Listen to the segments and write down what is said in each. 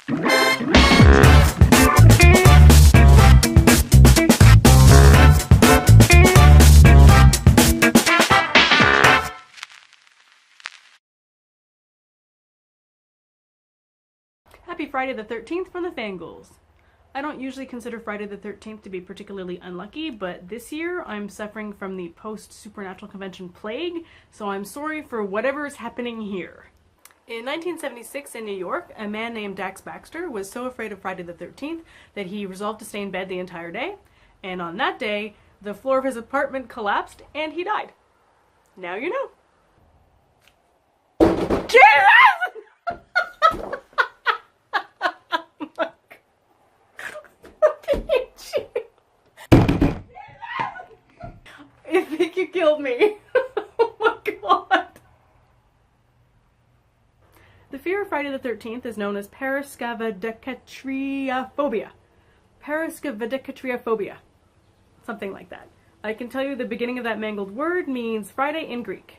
Happy Friday the 13th from the FanGhouls. I don't usually consider Friday the 13th to be particularly unlucky, but this year I'm suffering from the post-supernatural convention plague, so I'm sorry for whatever is happening here. In 1976 in New York, a man named Dax Baxter was so afraid of Friday the 13th that he resolved to stay in bed the entire day, and on that day, the floor of his apartment collapsed and he died. Now you know. Jesus! I think you killed me. Oh my god. The fear of Friday the 13th is known as paraskevedecatriophobia. Paraskevedecatriophobia. Something like that. I can tell you the beginning of that mangled word means Friday in Greek.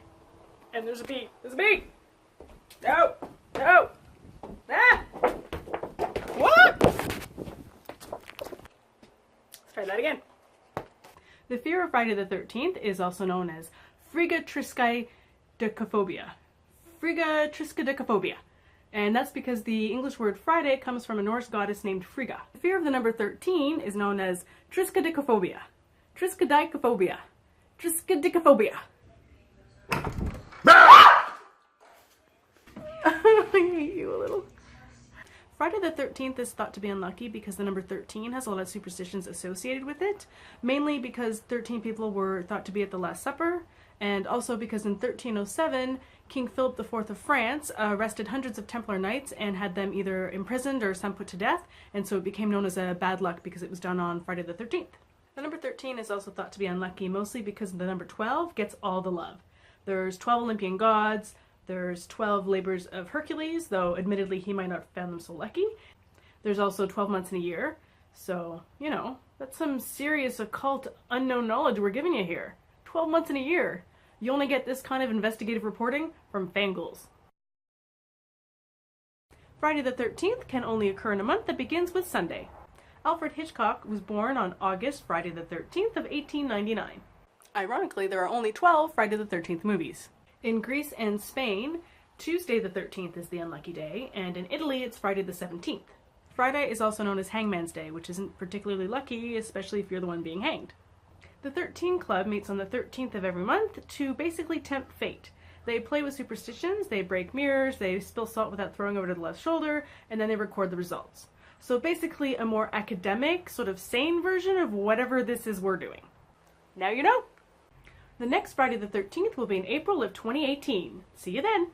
And there's a B. There's a B! No! No! Ah! What? Let's try that again. The fear of Friday the 13th is also known as frigatriskaidekaphobia. Frigatriskaidekaphobia. And that's because the English word Friday comes from a Norse goddess named Frigga. The fear of the number 13 is known as triskaidekaphobia. Triskaidekaphobia. Triskaidekaphobia. I hate you a little. Friday the 13th is thought to be unlucky because the number 13 has a lot of superstitions associated with it, mainly because 13 people were thought to be at the Last Supper, and also because in 1307, King Philip IV of France arrested hundreds of Templar knights and had them either imprisoned or some put to death, and so it became known as a bad luck because it was done on Friday the 13th. The number 13 is also thought to be unlucky mostly because the number 12 gets all the love. There's 12 Olympian gods, there's 12 labors of Hercules, though admittedly he might not have found them so lucky. There's also 12 months in a year, so, you know, that's some serious occult unknown knowledge we're giving you here. 12 months in a year. You only get this kind of investigative reporting from FanGhouls. Friday the 13th can only occur in a month that begins with Sunday. Alfred Hitchcock was born on August Friday the 13th of 1899. Ironically, there are only 12 Friday the 13th movies. In Greece and Spain, Tuesday the 13th is the unlucky day, and in Italy it's Friday the 17th. Friday is also known as Hangman's Day, which isn't particularly lucky, especially if you're the one being hanged. The 13 Club meets on the 13th of every month to basically tempt fate. They play with superstitions, they break mirrors, they spill salt without throwing over to the left shoulder, and then they record the results. So basically a more academic, sort of sane version of whatever this is we're doing. Now you know! The next Friday the 13th will be in April of 2018. See you then!